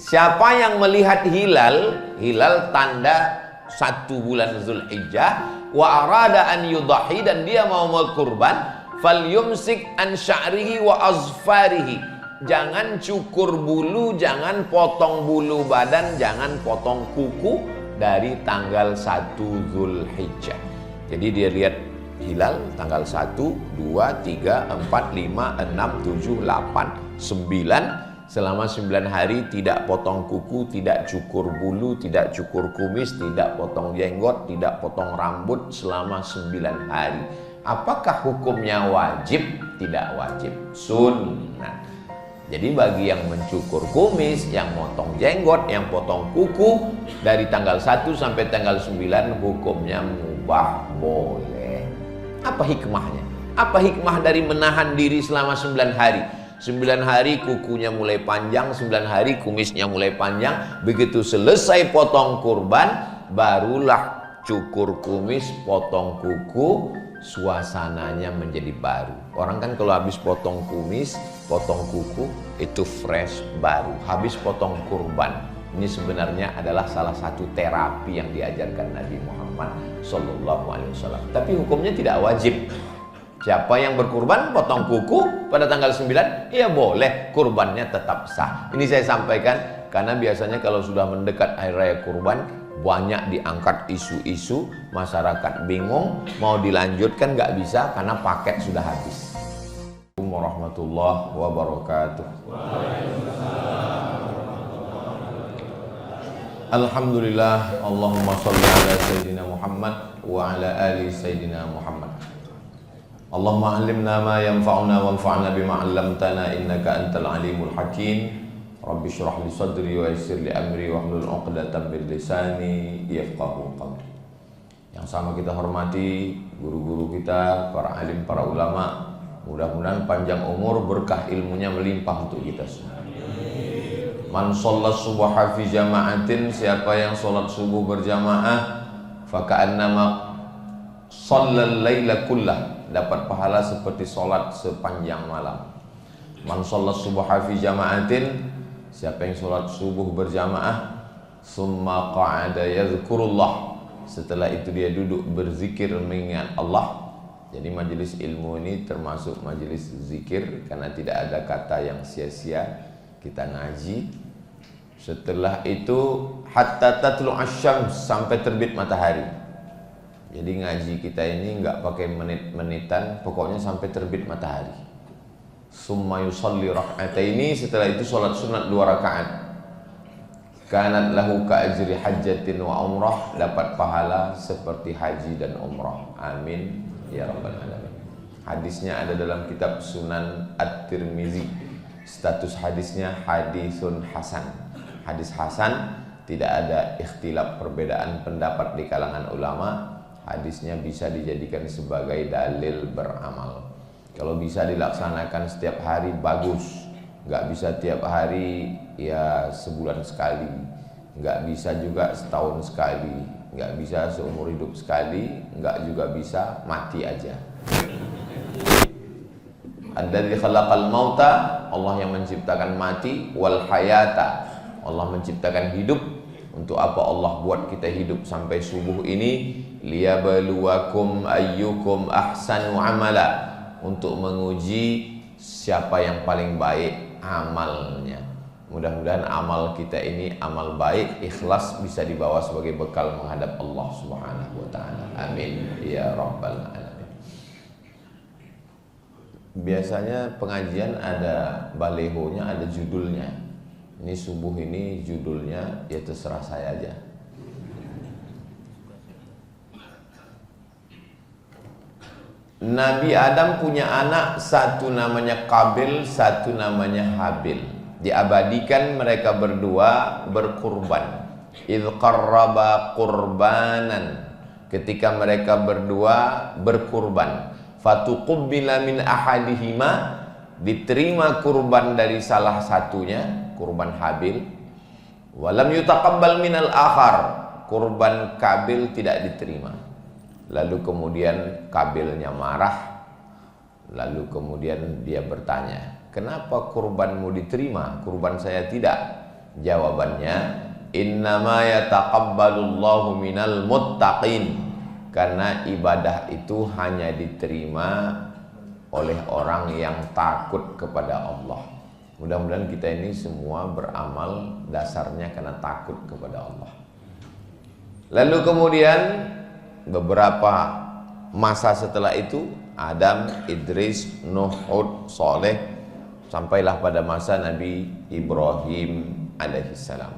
Siapa yang melihat hilal tanda 1 bulan Zulhijjah, wa arada an yudhi, dan dia mau berkurban, falyumsik an sya'rihi wa azfarihi. Jangan cukur bulu, jangan potong bulu badan, jangan potong kuku dari tanggal 1 Zulhijjah. Jadi dia lihat hilal tanggal 1, 2, 3, 4, 5, 6, 7, 8, 9. Selama 9 hari tidak potong kuku, tidak cukur bulu, tidak cukur kumis, tidak potong jenggot, tidak potong rambut selama 9 hari. Apakah hukumnya wajib? Tidak wajib, sunnah. Jadi bagi yang mencukur kumis, yang potong jenggot, yang potong kuku dari tanggal 1 sampai tanggal 9 hukumnya mubah, boleh. Apa hikmahnya? Apa hikmah dari menahan diri selama 9 hari? 9 hari kukunya mulai panjang, 9 hari kumisnya mulai panjang. Begitu selesai potong kurban, barulah cukur kumis, potong kuku, suasananya menjadi baru. Orang kan kalau habis potong kumis, potong kuku, itu fresh, baru. Habis potong kurban, ini sebenarnya adalah salah satu terapi yang diajarkan Nabi Muhammad SAW. Tapi hukumnya tidak wajib. Siapa yang berkurban potong kuku pada tanggal 9, ya boleh, kurbannya tetap sah. Ini saya sampaikan karena biasanya kalau sudah mendekat hari raya kurban, banyak diangkat isu-isu, masyarakat bingung, mau dilanjutkan nggak bisa karena paket sudah habis. Assalamualaikum warahmatullahi wabarakatuh. Alhamdulillah, Allahumma sholli ala Sayyidina Muhammad wa ala ali Sayyidina Muhammad. Allahumma alimna ma yanfa'una wanfa'na bima 'allamtana innaka antal alimul hakim. Rabbi shrah li sadri wa yassir li amri wahlul 'uqdatam min lisani yafqahu qawli. Yang sama kita hormati guru-guru kita, para alim, para ulama. Mudah-mudahan panjang umur, berkah ilmunya melimpah untuk kita semua. Man shallat subha fi jama'atin, siapa yang salat subuh berjamaah, fa ka'annama shallal laila kullah, dapat pahala seperti sholat sepanjang malam. Man sholat subuh fi jama'atin, siapa yang sholat subuh berjamaah, summa qa'ada yadhkurullah, setelah itu dia duduk berzikir mengingat Allah. Jadi majelis ilmu ini termasuk majelis zikir karena tidak ada kata yang sia-sia. Kita ngaji, setelah itu hatta tatlu asyams, sampai terbit matahari. Jadi ngaji kita ini nggak pakai menit-menitan, pokoknya sampai terbit matahari. Summa yusalli rak'ataini, setelah itu sholat sunat 2 rakaat. Kanat lahu ka'ajri hajjatin wa umrah, dapat pahala seperti haji dan umrah. Amin ya rabbal alamin. Hadisnya ada dalam kitab Sunan At-Tirmizi. Status hadisnya hadisun hasan. Hadis hasan, tidak ada ikhtilaf, perbedaan pendapat di kalangan ulama. Hadisnya bisa dijadikan sebagai dalil beramal. Kalau bisa dilaksanakan setiap hari bagus, nggak bisa tiap hari ya sebulan sekali, nggak bisa juga setahun sekali, nggak bisa seumur hidup sekali, nggak juga bisa mati aja. Alladzi khalaqal mauta, Allah yang menciptakan mati, wal hayata, Allah menciptakan hidup. Untuk apa Allah buat kita hidup sampai subuh ini? Liyabluwakum ayyukum ahsanu amala, untuk menguji siapa yang paling baik amalnya. Mudah-mudahan amal kita ini amal baik, ikhlas, bisa dibawa sebagai bekal menghadap Allah Subhanahu wa taala. Amin ya rabbal alamin. Biasanya pengajian ada balehonya, ada judulnya. Ini subuh ini judulnya ya terserah saya aja. Nabi Adam punya anak, satu namanya Qabil, satu namanya Habil. Diabadikan mereka berdua berkurban. Idz qarraba qurbanan, ketika mereka berdua berkurban. Fatuqubbila min ahadihima, diterima kurban dari salah satunya, kurban Habil. Walam yutaqabbal minal akhar, kurban Qabil tidak diterima. Lalu kemudian Qabilnya marah. Lalu kemudian dia bertanya, kenapa kurbanmu diterima, kurban saya tidak? Jawabannya, innama yataqabbalullahu minal muttaqin. Karena ibadah itu hanya diterima oleh orang yang takut kepada Allah. Mudah-mudahan kita ini semua beramal dasarnya karena takut kepada Allah. Lalu kemudian beberapa masa setelah itu, Adam, Idris, Nuh, Hud, Saleh, sampailah pada masa Nabi Ibrahim alaihissalam.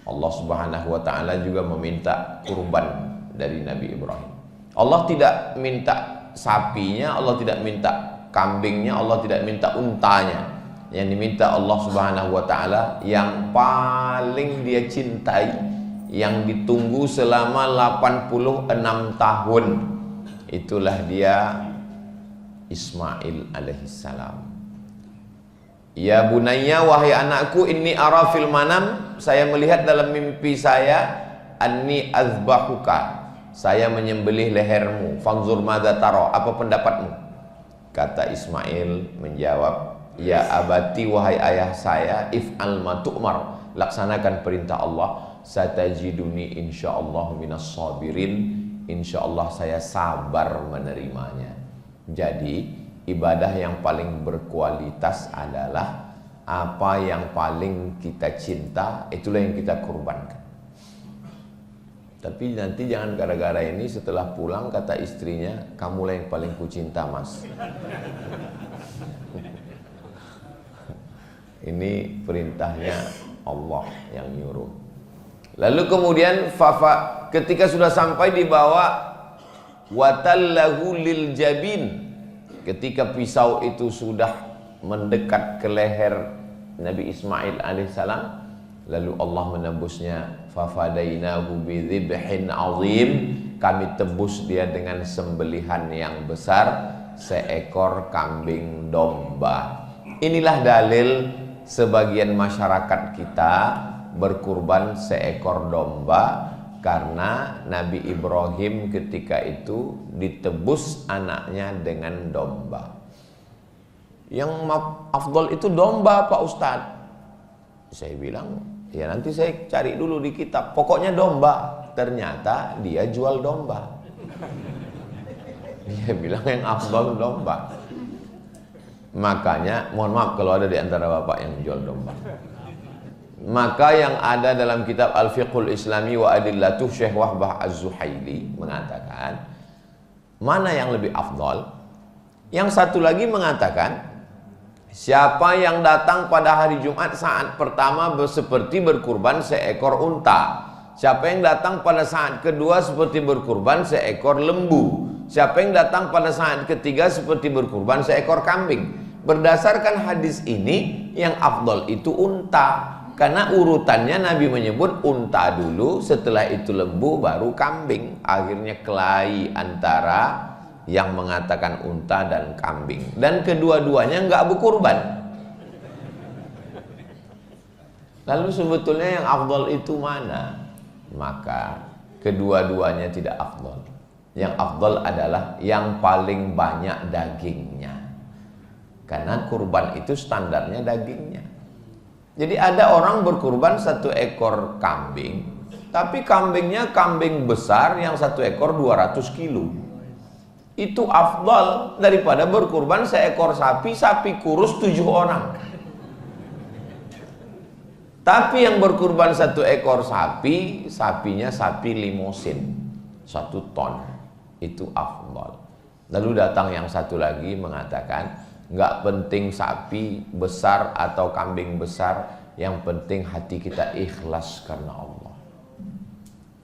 Allah Subhanahu wa taala juga meminta kurban dari Nabi Ibrahim. Allah tidak minta sapinya, Allah tidak minta kambingnya, Allah tidak minta untanya. Yang diminta Allah Subhanahu wa taala yang paling dia cintai, yang ditunggu selama 86 tahun, itulah dia Ismail alaihissalam. Ya bunayya, wahai anakku, inni ara fil manam, saya melihat dalam mimpi saya, anni azbahuka, saya menyembelih lehermu, fanzur madza tara, apa pendapatmu? Kata Ismail menjawab, ya abati, wahai ayah saya, if'al ma tu'mar, laksanakan perintah Allah, satajiduni insyaallah minas sabirin, insyaallah saya sabar menerimanya. Jadi ibadah yang paling berkualitas adalah apa yang paling kita cinta, itulah yang kita kurbankan. Tapi nanti jangan gara-gara ini setelah pulang kata istrinya, kamulah yang paling kucinta mas. Ini perintahnya Allah yang nyuruh. Lalu kemudian ketika sudah sampai di bawah watallahu lil jabin, ketika pisau itu sudah mendekat ke leher Nabi Ismail alaihissalam, lalu Allah menebusnya, fafadainahu bidzibhin azim, kami tebus dia dengan sembelihan yang besar, seekor kambing domba. Inilah dalil sebagian masyarakat kita berkurban seekor domba, karena Nabi Ibrahim ketika itu ditebus anaknya dengan domba. Yang afdol itu domba Pak Ustadz. Saya bilang, ya nanti saya cari dulu di kitab, pokoknya domba. Ternyata dia jual domba. Dia bilang yang afdol domba. Makanya mohon maaf kalau ada di antara bapak yang jual domba. Maka yang ada dalam kitab Al-Fiqhul Islami wa Adillatuh, Syekh Wahbah Az-Zuhaili mengatakan, mana yang lebih afdol? Yang satu lagi mengatakan, siapa yang datang pada hari Jumat saat pertama seperti berkurban seekor unta. Siapa yang datang pada saat kedua seperti berkurban seekor lembu. Siapa yang datang pada saat ketiga seperti berkurban seekor kambing. Berdasarkan hadis ini, yang afdol itu unta. Karena urutannya Nabi menyebut unta dulu, setelah itu lembu, baru kambing. Akhirnya kelahi antara yang mengatakan unta dan kambing. Dan kedua-duanya nggak berkurban. Lalu sebetulnya yang afdol itu mana? Maka kedua-duanya tidak afdol. Yang afdol adalah yang paling banyak dagingnya. Karena kurban itu standarnya dagingnya. Jadi ada orang berkurban 1 ekor kambing, tapi kambingnya kambing besar yang 1 ekor 200 kilo. Itu afdal daripada berkurban seekor sapi, sapi kurus 7 orang. Tapi yang berkurban 1 ekor sapi, sapinya sapi limosin 1 ton, itu afdal. Lalu datang yang satu lagi mengatakan, nggak penting sapi besar atau kambing besar, yang penting hati kita ikhlas karena Allah.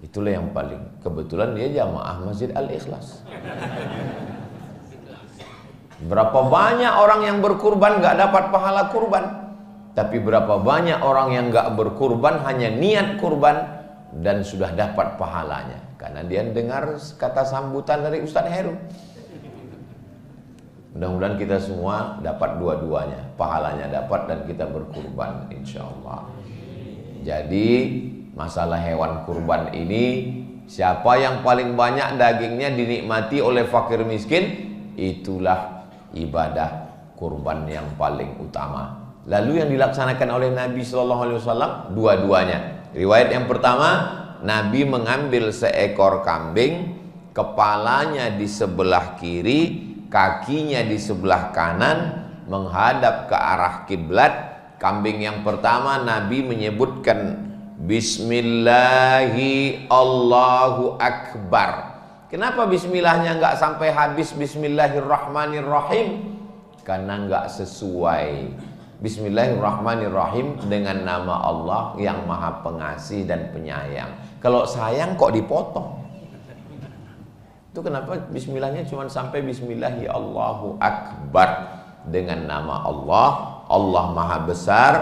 Itulah yang paling. Kebetulan dia jamaah Masjid Al-Ikhlas. Berapa banyak orang yang berkurban nggak dapat pahala kurban, tapi berapa banyak orang yang nggak berkurban hanya niat kurban dan sudah dapat pahalanya karena dia dengar kata sambutan dari Ustadz Heru. Mudah-mudahan kita semua dapat dua-duanya, pahalanya dapat dan kita berkurban insya Allah. Jadi masalah hewan kurban ini, siapa yang paling banyak dagingnya dinikmati oleh fakir miskin, itulah ibadah kurban yang paling utama. Lalu yang dilaksanakan oleh Nabi Shallallahu Alaihi Wasallam dua-duanya. Riwayat yang pertama, Nabi mengambil seekor kambing, kepalanya di sebelah kiri, kakinya di sebelah kanan, menghadap ke arah kiblat. Kambing yang pertama Nabi menyebutkan Bismillahi Allahu Akbar. Kenapa bismillahnya nggak sampai habis Bismillahirrahmanirrahim? Karena nggak sesuai. Bismillahirrahmanirrahim dengan nama Allah yang maha pengasih dan penyayang. Kalau sayang kok dipotong? Itu kenapa bismillahnya cuma sampai Bismillahi Allahu Akbar. Dengan nama Allah, Allah maha besar.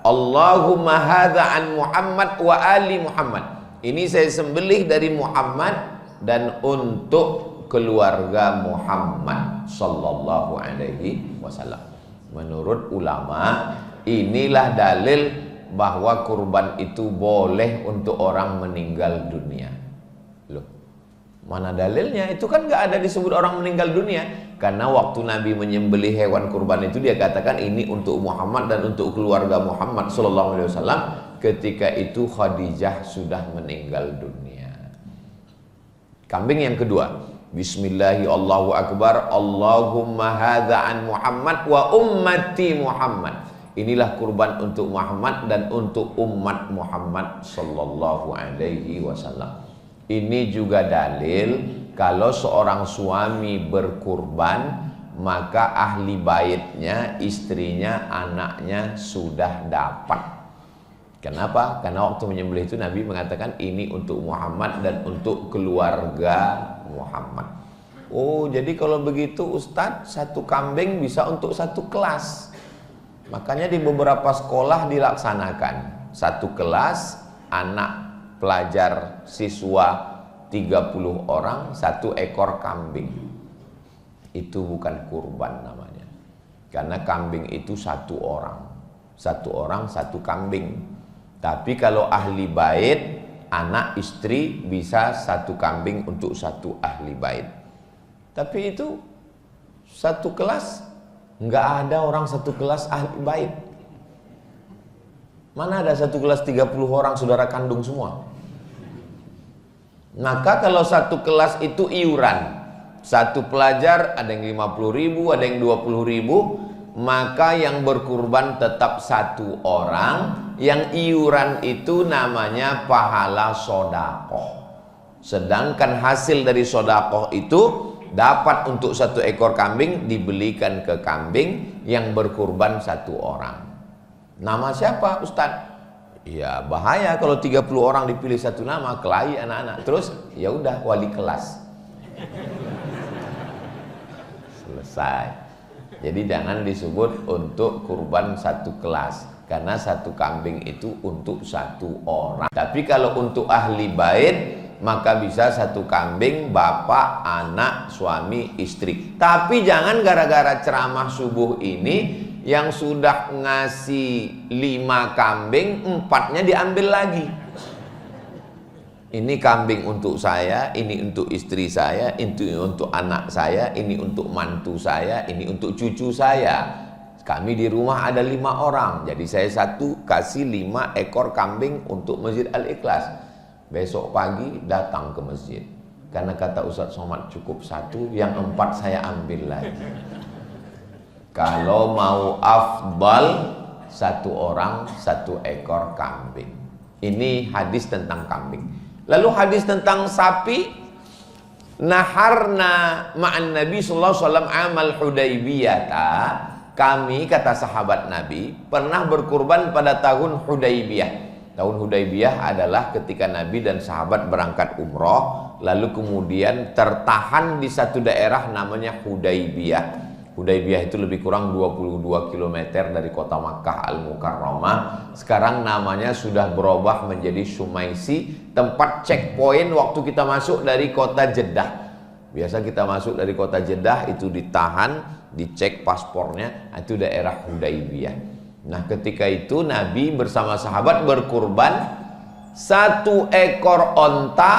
Allahumma hadza an Muhammad wa ali Muhammad. Ini saya sembelih dari Muhammad dan untuk keluarga Muhammad sallallahu alaihi wasallam. Menurut ulama, inilah dalil bahwa kurban itu boleh untuk orang meninggal dunia. Loh, mana dalilnya? Itu kan nggak ada disebut orang meninggal dunia. Karena waktu Nabi menyembelih hewan kurban itu dia katakan ini untuk Muhammad dan untuk keluarga Muhammad sallallahu alaihi wasallam. Ketika itu Khadijah sudah meninggal dunia. Kambing yang kedua, Bismillahi Allahu Akbar, Allahumma hadza an Muhammad wa ummati Muhammad. Inilah kurban untuk Muhammad dan untuk umat Muhammad sallallahu alaihi wasallam. Ini juga dalil kalau seorang suami berkurban, maka ahli baitnya, istrinya, anaknya sudah dapat. Kenapa? Karena waktu menyembelih itu Nabi mengatakan ini untuk Muhammad dan untuk keluarga Muhammad. Oh, jadi kalau begitu Ustadz, satu kambing bisa untuk satu kelas. Makanya di beberapa sekolah dilaksanakan satu kelas, anak pelajar siswa 30 orang, satu ekor kambing. Itu bukan kurban namanya. Karena kambing itu satu orang, satu kambing. Tapi kalau ahli bait, anak istri bisa satu kambing untuk satu ahli bait. Tapi itu satu kelas, nggak ada orang satu kelas ahli bait. Mana ada satu kelas 30 orang saudara kandung semua? Maka kalau satu kelas itu iuran, satu pelajar ada yang 50.000, ada yang 20.000, maka yang berkurban tetap satu orang. Yang iuran itu namanya pahala sodakoh. Sedangkan hasil dari sodakoh itu dapat untuk satu ekor kambing dibelikan ke kambing yang berkurban satu orang. Nama siapa Ustadz? Ya bahaya kalau 30 orang dipilih satu nama, kelahi anak-anak. Terus ya udah wali kelas. Selesai. Jadi jangan disebut untuk kurban satu kelas, karena satu kambing itu untuk satu orang. Tapi kalau untuk ahli bait, maka bisa satu kambing, bapak, anak, suami, istri. Tapi jangan gara-gara ceramah subuh ini yang sudah ngasih 5 kambing, 4-nya diambil lagi. Ini kambing untuk saya, ini untuk istri saya, ini untuk anak saya, ini untuk mantu saya, ini untuk cucu saya. Kami di rumah ada 5 orang, jadi saya satu kasih 5 ekor kambing untuk Masjid Al-Ikhlas. Besok pagi datang ke masjid, karena kata Ustadz Somad cukup satu, yang 4 saya ambil lagi. Kalau mau afdal, satu orang satu ekor kambing. Ini hadis tentang kambing. Lalu hadis tentang sapi, naharna ma'an Nabi sallallahu alaihi wasallam amal Hudaybiyata. Kami, kata sahabat Nabi, pernah berkurban pada tahun Hudaybiyah. Tahun Hudaybiyah adalah ketika Nabi dan sahabat berangkat umroh, lalu kemudian tertahan di satu daerah namanya Hudaybiyah. Hudaybiyah itu lebih kurang 22 km dari kota Makkah Al-Mukarramah. Sekarang namanya sudah berubah menjadi Sumaisi, tempat checkpoint waktu kita masuk dari kota Jeddah. Biasa kita masuk dari kota Jeddah itu ditahan, dicek paspornya, itu daerah Hudaybiyah. Nah ketika itu Nabi bersama sahabat berkurban 1 ekor onta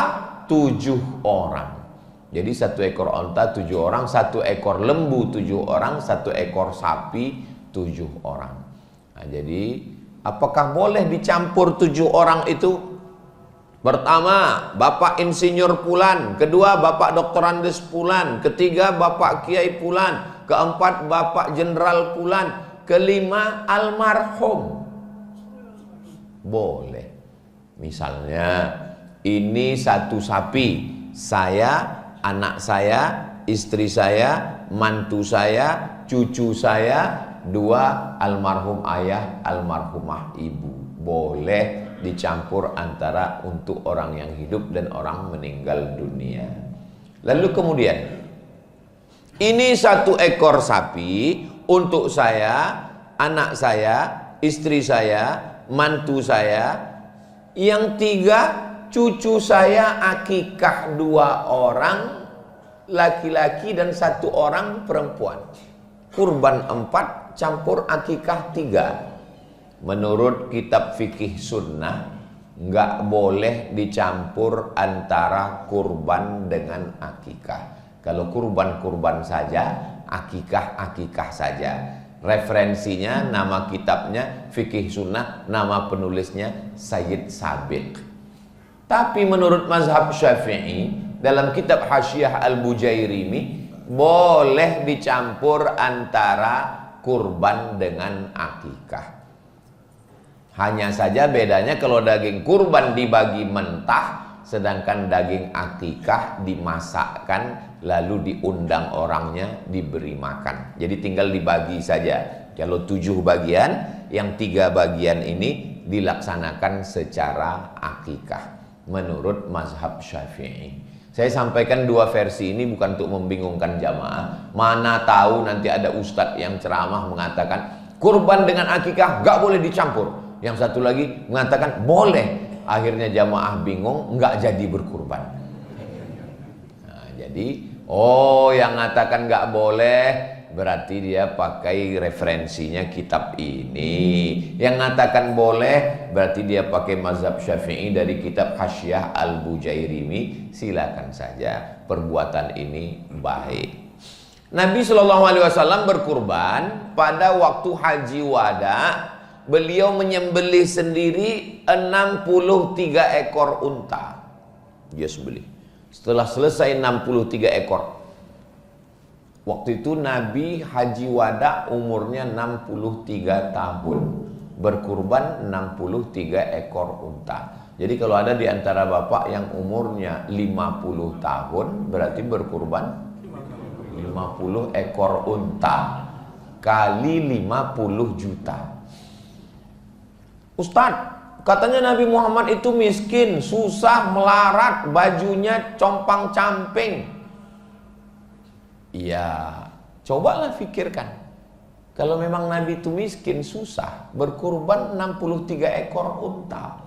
7 orang. Jadi 1 ekor onta 7 orang, 1 ekor lembu 7 orang, 1 ekor sapi 7 orang. Nah, Nah, jadi apakah boleh dicampur 7 orang itu? Pertama, Bapak Insinyur Pulan. Kedua, Bapak Dr. Andes Pulan. Ketiga, Bapak Kiai Pulan. Keempat, Bapak Jenderal Pulan. Kelima, almarhum. Boleh. Misalnya, ini satu sapi. Saya, anak saya, istri saya, mantu saya, cucu saya, 2 almarhum ayah, almarhumah ibu. Boleh dicampur antara untuk orang yang hidup dan orang meninggal dunia. Lalu kemudian, ini 1 ekor sapi untuk saya, anak saya, istri saya, mantu saya. Yang 3 cucu saya akikah 2 orang laki-laki dan 1 orang perempuan. Kurban 4 campur akikah 3. Menurut kitab fikih sunnah, nggak boleh dicampur antara kurban dengan akikah. Kalau kurban-kurban saja, akikah-akikah saja. Referensinya, nama kitabnya fikih sunnah, nama penulisnya Sayyid Sabiq. Tapi menurut mazhab Syafi'i, dalam kitab Hasyiah Al-Bujairimi, boleh dicampur antara kurban dengan akikah. Hanya saja bedanya kalau daging kurban dibagi mentah, sedangkan daging akikah dimasakkan lalu diundang orangnya diberi makan. Jadi tinggal dibagi saja. Kalau 7 bagian, yang 3 bagian ini dilaksanakan secara akikah menurut mazhab Syafi'i. Saya sampaikan 2 versi ini bukan untuk membingungkan jamaah. Mana tahu nanti ada ustadz yang ceramah mengatakan kurban dengan akikah gak boleh dicampur. Yang satu lagi mengatakan boleh. Akhirnya jamaah bingung, nggak jadi berkurban. Nah, jadi, yang mengatakan nggak boleh berarti dia pakai referensinya kitab ini. Yang mengatakan boleh berarti dia pakai mazhab Syafi'i dari kitab Hasyiah Al-Bujairimi. Silakan saja, perbuatan ini baik. Nabi SAW berkurban pada waktu haji wada. Beliau menyembelih sendiri 63 ekor unta. Dia sembelih. Setelah selesai 63 ekor. Waktu itu Nabi haji wada umurnya 63 tahun. Berkurban 63 ekor unta. Jadi kalau ada di antara bapak yang umurnya 50 tahun, berarti berkurban 50 ekor unta kali 50 juta. Ustadz, katanya Nabi Muhammad itu miskin, susah, melarat, bajunya compang-camping. Iya, cobalah pikirkan. Kalau memang Nabi itu miskin, susah, berkurban 63 ekor unta.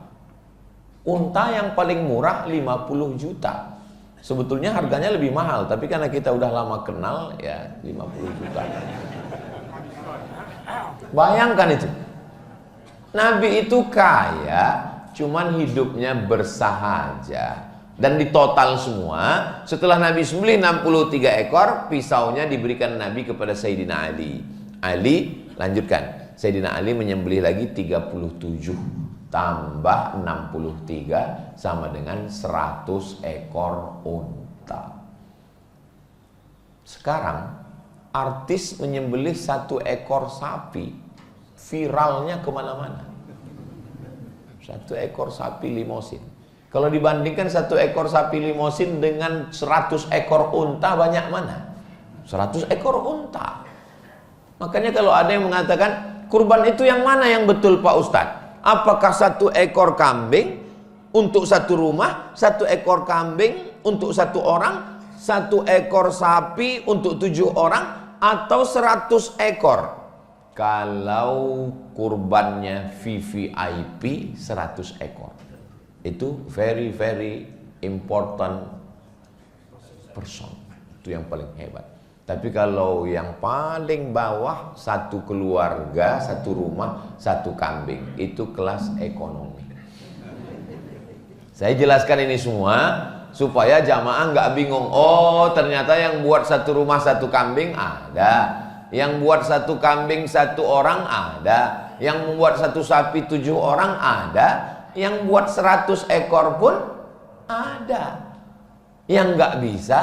Unta yang paling murah 50 juta. Sebetulnya harganya lebih mahal, tapi karena kita udah lama kenal, ya 50 juta. Bayangkan itu. Nabi itu kaya, cuman hidupnya bersahaja. Dan di total semua, setelah Nabi sembelih 63 ekor, pisaunya diberikan Nabi kepada Sayyidina Ali. Ali, lanjutkan. Sayyidina Ali menyembelih lagi 37. Tambah 63 sama dengan 100 ekor unta. Sekarang, artis menyembelih 1 ekor sapi. Viralnya kemana-mana. 1 ekor sapi limosin. Kalau dibandingkan 1 ekor sapi limosin dengan 100 ekor unta, banyak mana? 100 ekor unta. Makanya kalau ada yang mengatakan kurban itu yang mana yang betul Pak Ustadz? Apakah 1 ekor kambing untuk 1 rumah, 1 ekor kambing untuk 1 orang, 1 ekor sapi untuk 7 orang, atau 100 ekor? Kalau kurbannya VVIP 100 ekor. Itu very important person. Itu yang paling hebat. Tapi kalau yang paling bawah, 1 keluarga, 1 rumah, 1 kambing, itu kelas ekonomi. Saya jelaskan ini semua supaya jamaah nggak bingung. Oh, ternyata yang buat 1 rumah 1 kambing ada. Yang buat 1 kambing 1 orang ada. Yang membuat satu sapi 7 orang ada, yang buat 100 ekor pun ada. Yang nggak bisa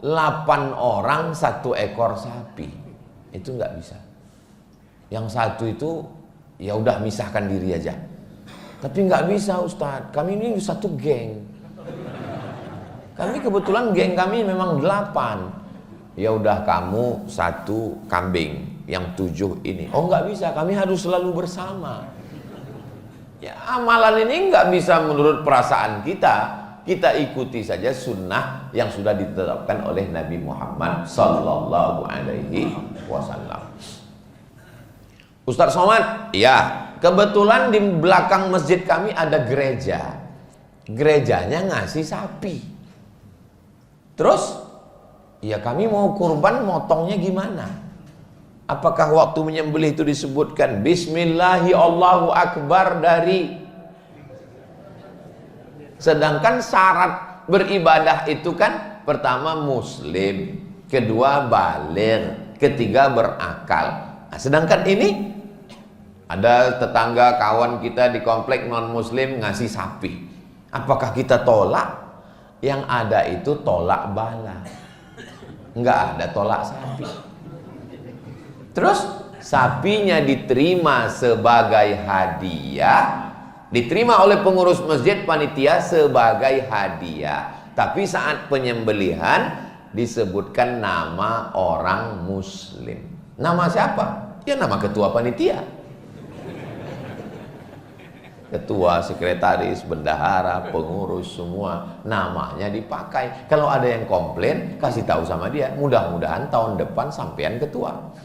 8 orang 1 ekor sapi, itu nggak bisa. Yang satu itu ya udah misahkan diri aja. Tapi nggak bisa Ustadz, kami ini satu geng. Kami kebetulan geng kami memang 8. Ya udah kamu 1 kambing, yang 7 ini. Oh nggak bisa, kami harus selalu bersama. Ya amalan ini nggak bisa menurut perasaan kita. Kita ikuti saja sunnah yang sudah ditetapkan oleh Nabi Muhammad Sallallahu Alaihi Wasallam. Ustadz Somad, ya kebetulan di belakang masjid kami ada gereja. Gerejanya ngasih sapi. Terus ya kami mau kurban, motongnya gimana? Apakah waktu menyembelih itu disebutkan Bismillahi Allahu Akbar dari? Sedangkan syarat beribadah itu kan pertama muslim, kedua baligh, ketiga berakal. Nah, sedangkan ini ada tetangga kawan kita di komplek non muslim ngasih sapi. Apakah kita tolak? Yang ada itu tolak bala. Enggak ada tolak sapi. Terus sapinya diterima sebagai hadiah, diterima oleh pengurus masjid panitia sebagai hadiah. Tapi saat penyembelihan disebutkan nama orang muslim. Nama siapa? Ya nama ketua panitia. Ketua, sekretaris, bendahara, pengurus semua namanya dipakai. Kalau ada yang komplain, kasih tahu sama dia. Mudah-mudahan tahun depan sampean ketua.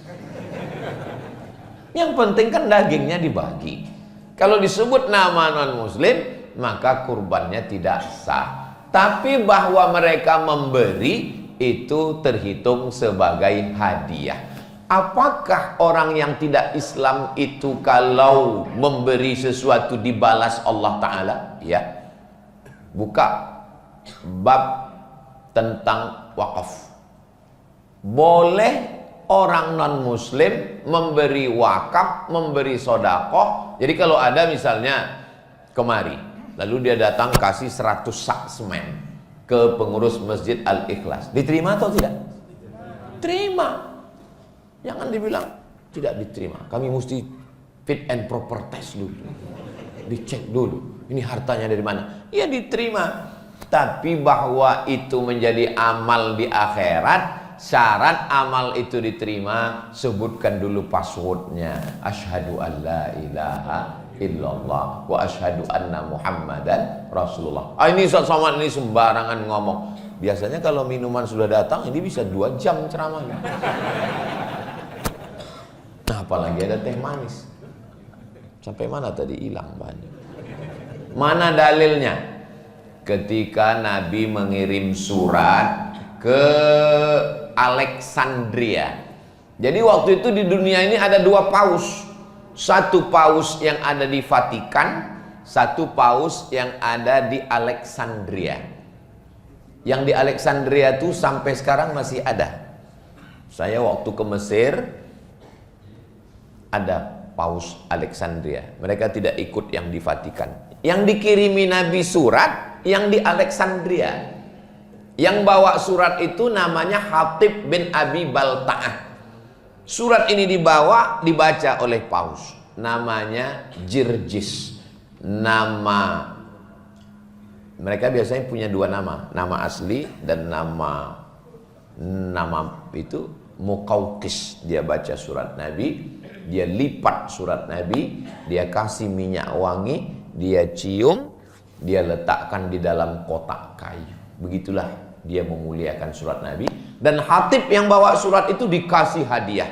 Yang penting kan dagingnya dibagi. Kalau disebut nama non-muslim, maka kurbannya tidak sah. Tapi bahwa mereka memberi itu terhitung sebagai hadiah. Apakah orang yang tidak Islam itu kalau memberi sesuatu dibalas Allah Ta'ala? Ya. Buka bab tentang wakaf. Boleh orang non-muslim memberi wakaf, memberi sodakoh. Jadi kalau ada misalnya kemari, lalu dia datang kasih 100 sak semen ke pengurus Masjid Al-Ikhlas, diterima atau tidak? Terima. Jangan dibilang tidak diterima. Kami mesti fit and proper test dulu, dicek dulu ini hartanya dari mana. Ya diterima. Tapi bahwa itu menjadi amal di akhirat, syarat amal itu diterima, sebutkan dulu passwordnya. Asyhadu an la ilaha illallah wa asyhadu anna muhammadan rasulullah. Ini Ustaz Somad ini sembarangan ngomong. Biasanya kalau minuman sudah datang ini bisa 2 jam ceramahnya. Nah, apalagi ada teh manis. Sampai mana tadi hilang banyak. Mana dalilnya? Ketika Nabi mengirim surat ke Alexandria. Jadi waktu itu di dunia ini ada 2 paus. Satu paus yang ada di Vatikan, satu paus yang ada di Alexandria. Yang di Alexandria itu sampai sekarang masih ada. Saya waktu ke Mesir ada paus Alexandria. Mereka tidak ikut yang di Vatikan. Yang dikirimi Nabi surat yang di Alexandria. Yang bawa surat itu namanya Hatib bin Abi Balta'ah. Surat ini dibaca oleh paus. Namanya Jirjis. Nama mereka biasanya punya 2 nama. Nama asli dan nama itu Muqawqis. Dia baca surat Nabi, dia lipat surat Nabi, dia kasih minyak wangi, dia cium, dia letakkan di dalam kotak kayu. Begitulah dia memuliakan surat Nabi. Dan Hatib yang bawa surat itu dikasih hadiah.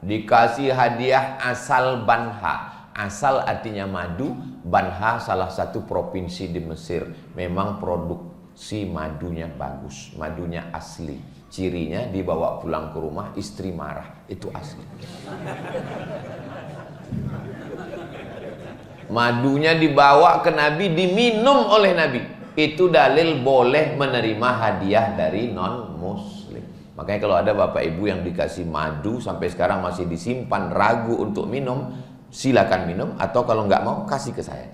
Dikasih hadiah asal Banha. Asal artinya madu. Banha salah satu provinsi di Mesir. Memang produksi madunya bagus, madunya asli. Cirinya dibawa pulang ke rumah istri marah. Itu asli. Madunya dibawa ke Nabi, diminum oleh Nabi. Itu dalil boleh menerima hadiah dari non-muslim. Makanya kalau ada bapak ibu yang dikasih madu sampai sekarang masih disimpan, ragu untuk minum, silakan minum, atau kalau nggak mau kasih ke saya.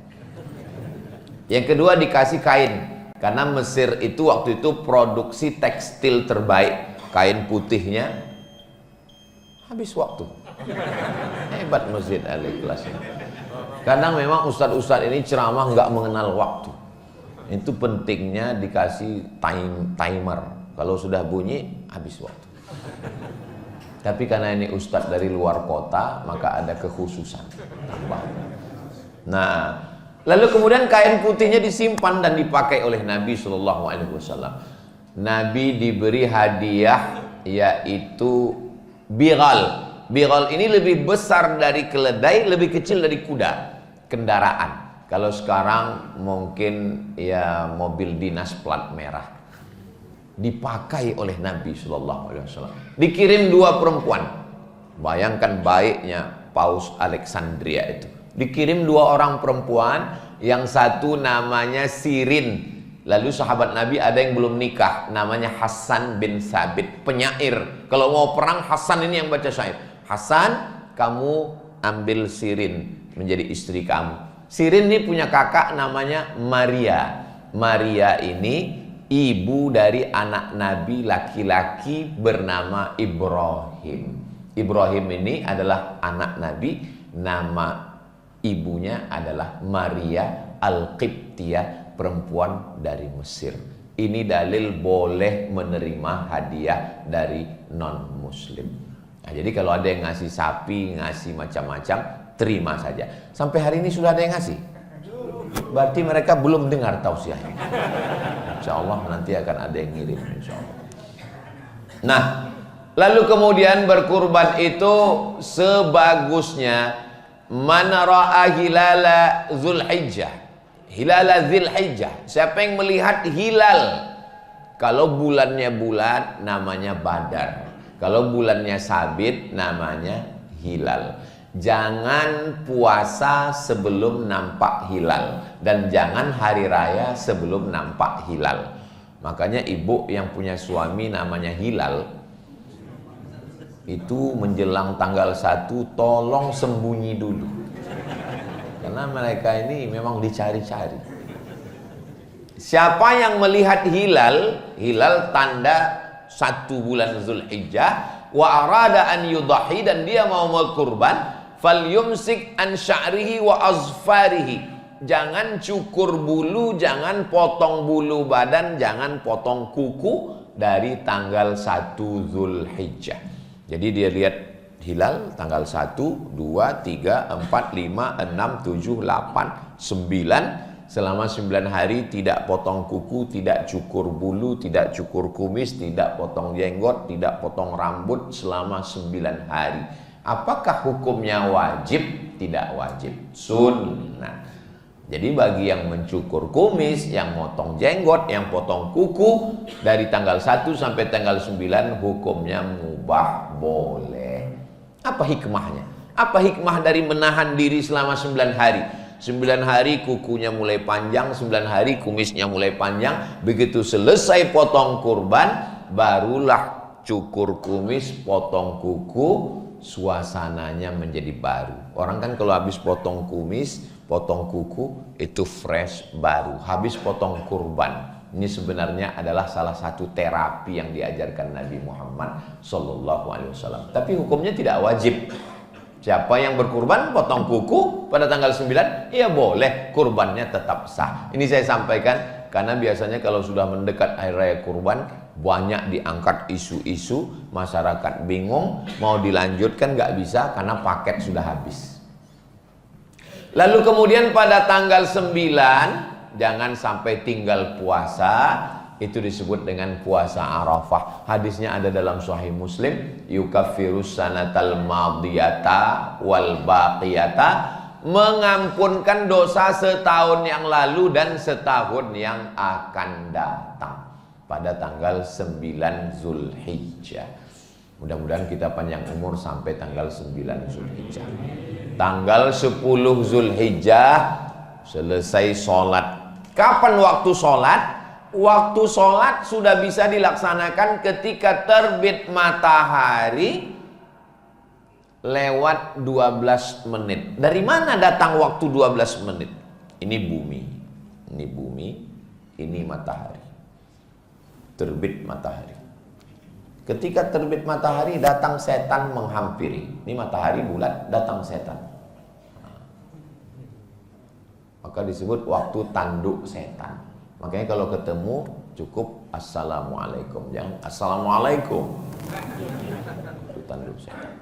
Yang kedua dikasih kain, karena Mesir itu waktu itu produksi tekstil terbaik, kain putihnya habis waktu. Hebat Masjid Al-Ikhlas ini. Kadang memang ustadz-ustadz ini ceramah nggak mengenal waktu. Itu pentingnya dikasih timer. Kalau sudah bunyi habis waktu. Tapi karena ini ustadz dari luar kota, maka ada kekhususan tambah. Nah, lalu kemudian kain putihnya disimpan dan dipakai oleh Nabi SAW. Nabi diberi hadiah yaitu bighal. Bighal ini lebih besar dari keledai, lebih kecil dari kuda. Kendaraan. Kalau sekarang mungkin ya mobil dinas plat merah. Dipakai oleh Nabi SAW. Dikirim 2 perempuan. Bayangkan baiknya Paus Alexandria itu. Dikirim 2 orang perempuan, yang satu namanya Sirin. Lalu sahabat Nabi ada yang belum nikah, namanya Hasan bin Sabit, penyair. Kalau mau perang, Hasan ini yang baca syair. Hasan, kamu ambil Sirin menjadi istri kamu. Sirin ini punya kakak namanya Maria. Maria ini ibu dari anak Nabi laki-laki bernama Ibrahim. Ibrahim ini adalah anak Nabi, nama ibunya adalah Maria Al-Qibtiyah, perempuan dari Mesir. Ini dalil boleh menerima hadiah dari non-muslim. Nah, jadi kalau ada yang ngasih sapi, ngasih macam-macam, terima saja. Sampai hari ini sudah ada yang ngasih. Berarti mereka belum dengar tausiahnya. Insya Allah nanti akan ada yang ngirim, insya Allah. Nah, lalu kemudian berkurban itu sebagusnya man ra'a hilala Zulhijjah. Hilala Zulhijjah. Siapa yang melihat hilal? Kalau bulannya bulan namanya Badar. Kalau bulannya sabit namanya hilal. Jangan puasa sebelum nampak hilal, dan jangan hari raya sebelum nampak hilal. Makanya ibu yang punya suami namanya Hilal, itu menjelang tanggal 1 tolong sembunyi dulu, karena mereka ini memang dicari-cari. Siapa yang melihat hilal, hilal tanda 1 bulan Zulhijjah, wa arada an yudahi, dan dia mau berkurban, falyumsik an sya'rihi wa azfarihi. Jangan cukur bulu, jangan potong bulu badan, jangan potong kuku dari tanggal 1 Zulhijjah. Jadi dia lihat hilal tanggal 1, 2, 3, 4, 5, 6, 7, 8, 9. Selama 9 hari tidak potong kuku, tidak cukur bulu, tidak cukur kumis, tidak potong jenggot, tidak potong rambut selama 9 hari. Apakah hukumnya wajib? Tidak wajib, sunnah. Jadi bagi yang mencukur kumis, yang potong jenggot, yang potong kuku, dari tanggal 1 sampai tanggal 9 hukumnya mubah, boleh. Apa hikmahnya? Apa hikmah dari menahan diri selama 9 hari? 9 hari kukunya mulai panjang, 9 hari kumisnya mulai panjang. Begitu selesai potong kurban, barulah cukur kumis, potong kuku, suasananya menjadi baru. Orang kan kalau habis potong kumis, potong kuku, itu fresh, baru. Habis potong kurban. Ini sebenarnya adalah salah satu terapi yang diajarkan Nabi Muhammad SAW. Tapi hukumnya tidak wajib. Siapa yang berkurban potong kuku pada tanggal 9, ya boleh, kurbannya tetap sah. Ini saya sampaikan karena biasanya kalau sudah mendekat hari raya kurban, banyak diangkat isu-isu, masyarakat bingung, mau dilanjutkan nggak bisa karena paket sudah habis. Lalu kemudian pada tanggal 9, jangan sampai tinggal puasa. Itu disebut dengan puasa Arafah. Hadisnya ada dalam Sahih Muslim, yukaffirus sanatal madiyata wal baqiyata, mengampunkan dosa setahun yang lalu dan setahun yang akan datang pada tanggal 9 Zulhijjah. Mudah-mudahan kita panjang umur sampai tanggal 9 Zulhijjah. Tanggal 10 Zulhijjah selesai sholat. Kapan waktu sholat? Waktu sholat sudah bisa dilaksanakan ketika terbit matahari lewat 12 menit. Dari mana datang waktu 12 menit? Ini bumi. Ini bumi, ini matahari. Terbit matahari. Ketika terbit matahari, datang setan menghampiri. Ini matahari bulat, datang setan. Maka disebut waktu tanduk setan. Makanya kalau ketemu cukup assalamualaikum, jangan assalamualaikum. Itu tanduk setan.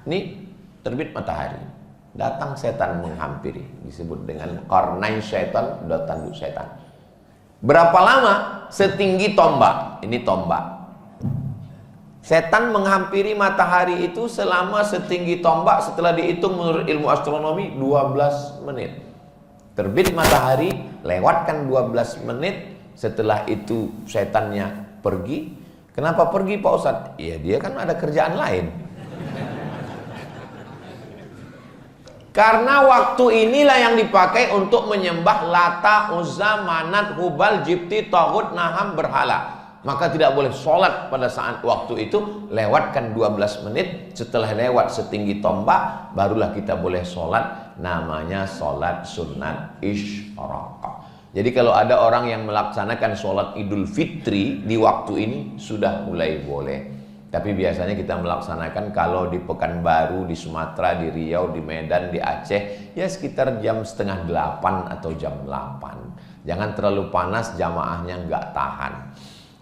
Ini terbit matahari, datang setan menghampiri, disebut dengan qarnai syaitan, dua tanduk setan. Berapa lama? Setinggi tombak. Ini tombak. Setan menghampiri matahari itu selama setinggi tombak. Setelah dihitung menurut ilmu astronomi 12 menit. Terbit matahari, lewatkan 12 menit. Setelah itu setannya pergi. Kenapa pergi Pak Ustadz? Ya dia kan ada kerjaan lain. Karena waktu inilah yang dipakai untuk menyembah Lata, Uzza, Manat, Hubal, Jibti, Taghut, Naham, berhala. Maka tidak boleh sholat pada saat waktu itu. Lewatkan 12 menit. Setelah lewat setinggi tombak, barulah kita boleh sholat. Namanya sholat sunat isyraqah. Jadi kalau ada orang yang melaksanakan sholat Idul Fitri di waktu ini, sudah mulai boleh. Tapi biasanya kita melaksanakan kalau di Pekanbaru, di Sumatera, di Riau, di Medan, di Aceh, ya sekitar jam setengah 8 atau jam 8. Jangan terlalu panas, jamaahnya nggak tahan.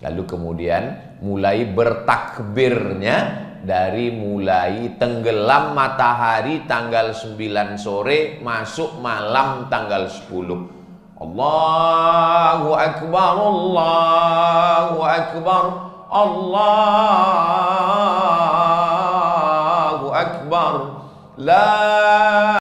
Lalu kemudian mulai bertakbirnya dari mulai tenggelam matahari tanggal 9 sore, masuk malam tanggal 10. Allahu Akbar, Allahu Akbar, Allahu Akbar, la